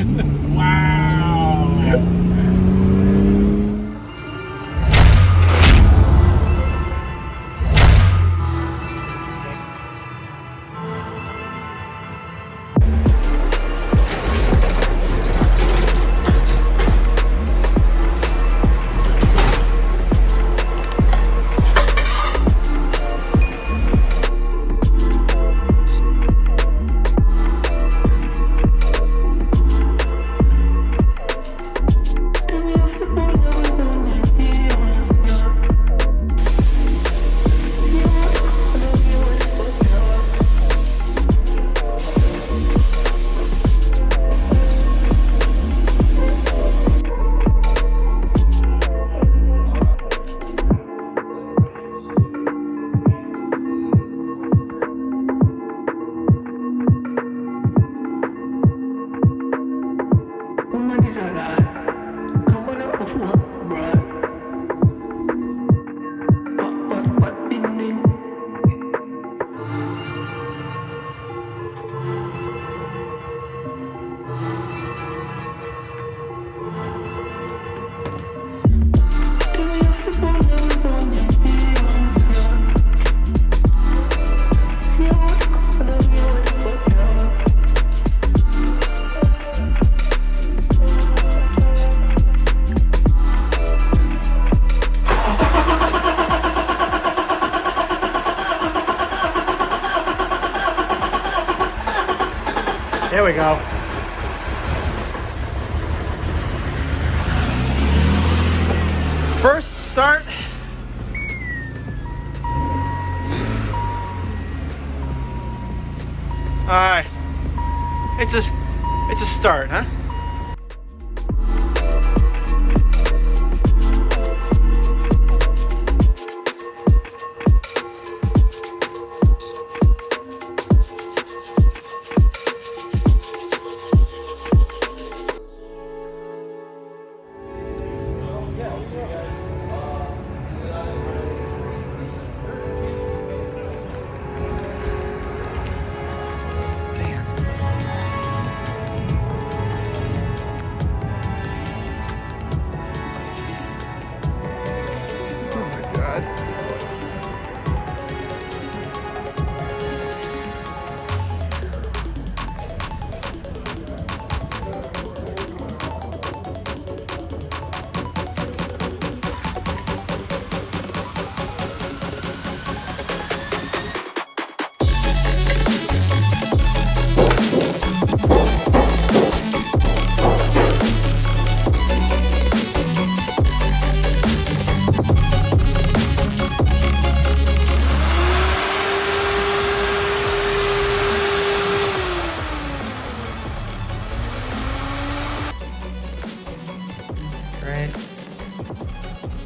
Wow. There we go. First start. All right. It's a start, huh?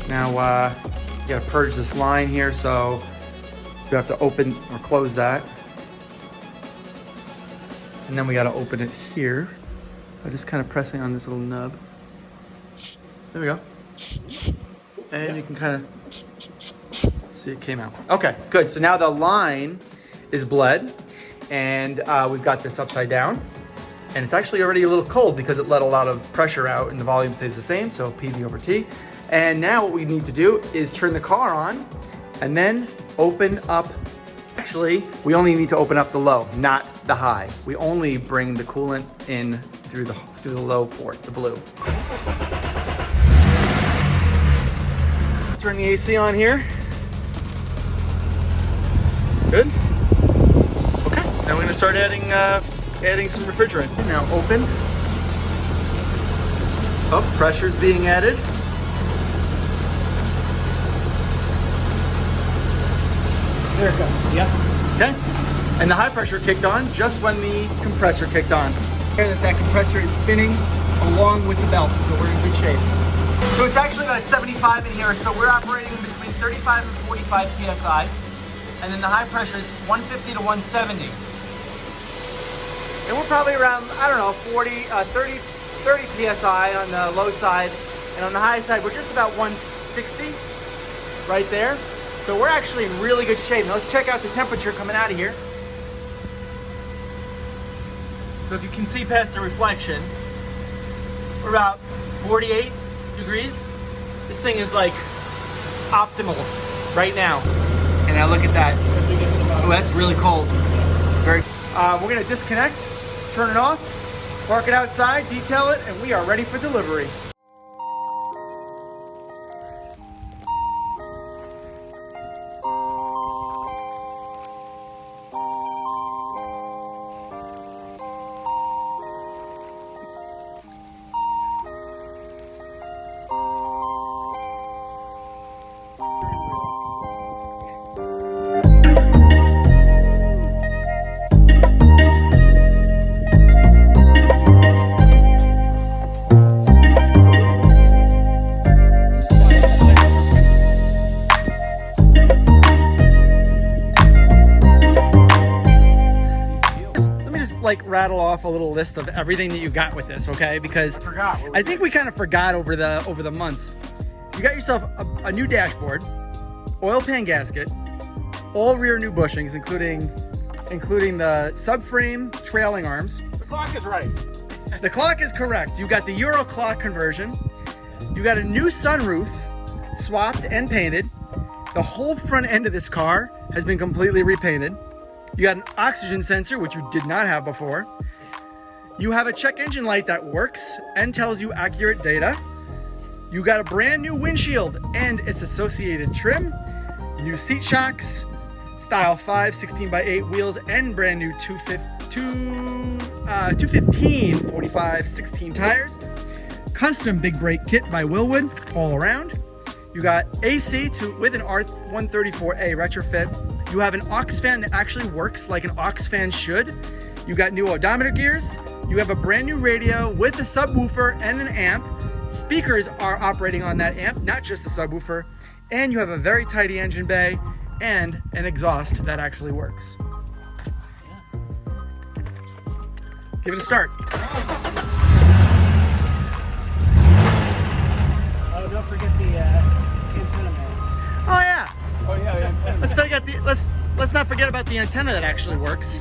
Now, you gotta purge this line here, so you have to open or close that. And then we gotta open it here by just kind of pressing on this little nub. There we go. And you can kind of see it came out. Okay, good. So now the line is bled, and we've got this upside down. And it's actually already a little cold because it let a lot of pressure out and the volume stays the same, so PV over T. And now what we need to do is turn the car on and then open up. Actually, we only need to open up the low, not the high. We only bring the coolant in through the low port, the blue. Turn the AC on here. Good. Okay, now we're gonna start adding some refrigerant. Now open. Oh, pressure's being added. There it goes, yep. Okay, and the high pressure kicked on just when the compressor kicked on. And that compressor is spinning along with the belt, so we're in good shape. So it's actually about 75 in here, so we're operating between 35 and 45 PSI. And then the high pressure is 150 to 170. And we're probably around, I don't know, 30 PSI on the low side. And on the high side, we're just about 160 right there. So we're actually in really good shape. Now let's check out the temperature coming out of here. So if you can see past the reflection, We're about 48 degrees. This thing is like optimal right now. And now look at that. Oh, that's really cold. Very. We're gonna disconnect, turn it off, park it outside, detail it, and we are ready for delivery. Like rattle off a little list of everything that you got with this, okay? Because I think we kind of forgot over the months. You got yourself a new dashboard, oil pan gasket, all rear new bushings, including the subframe trailing arms. The clock is right. The clock is correct. You got the Euro clock conversion. You got a new sunroof, swapped and painted. The whole front end of this car has been completely repainted. You got an oxygen sensor, which you did not have before. You have a check engine light that works and tells you accurate data. You got a brand new windshield and its associated trim, new seat shocks, style 5 16x8 wheels, and brand new 215 45 16 tires. Custom big brake kit by Willwood all around. You got AC with an R134A retrofit. You have an aux fan that actually works like an aux fan should. You got new odometer gears. You have a brand new radio with a subwoofer and an amp. Speakers are operating on that amp, not just a subwoofer. And you have a very tidy engine bay and an exhaust that actually works. Give it a start. Oh, don't forget the antenna mast. Oh yeah. Oh yeah, the antenna. Let's not forget about the antenna that actually works.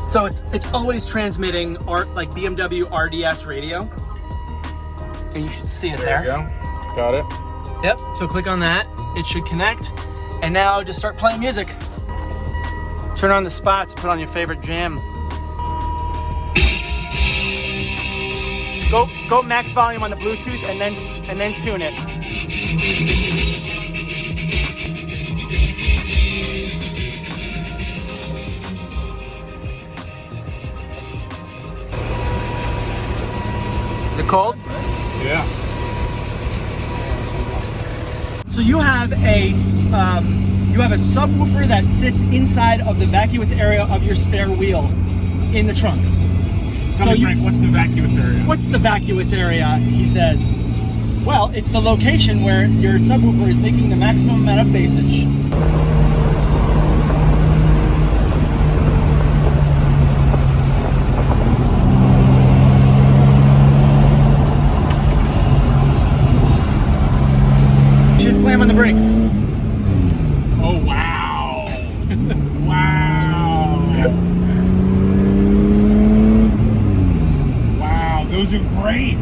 So it's always transmitting like BMW RDS radio, and you should see it there. There you go. Got it. Yep. So click on that. It should connect, and now just start playing music. Turn on the spots. Put on your favorite jam. Go max volume on the Bluetooth and then tune it. Is it cold? Yeah. So you have a subwoofer that sits inside of the vacuous area of your spare wheel in the trunk. Tell me, Frank, what's the vacuous area? What's the vacuous area, he says? Well, it's the location where your subwoofer is making the maximum amount of bassage. Just slam on the brakes. Oh, wow. Wow. Those are great.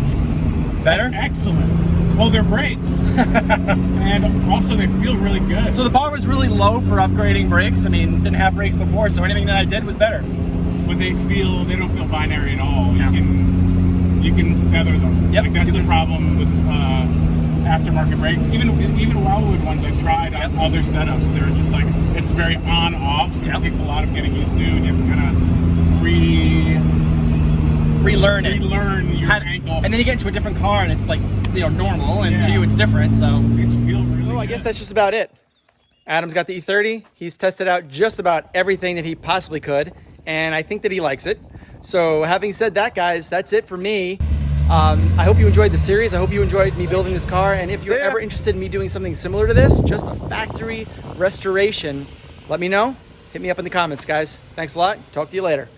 Better? Excellent. Well, they're brakes. And also they feel really good. So the bar was really low for upgrading brakes. I mean, didn't have brakes before, so anything that I did was better. But they don't feel binary at all. Yeah. You can feather them. Yep. Like that's the problem with aftermarket brakes. Even Wildwood ones I've tried on other setups, they're just like, it's very on off. Yep. It takes a lot of getting used to, and you have to kind of relearn your ankle. And then you get into a different car and it's like, normal, and to you it's different, so. These feel really good. I guess that's just about it. Adam's got the E30. He's tested out just about everything that he possibly could, and I think that he likes it. So having said that, guys, that's it for me. I hope you enjoyed the series. I hope you enjoyed me building this car, and if you're ever interested in me doing something similar to this, just a factory restoration, let me know. Hit me up in the comments, guys. Thanks a lot. Talk to you later.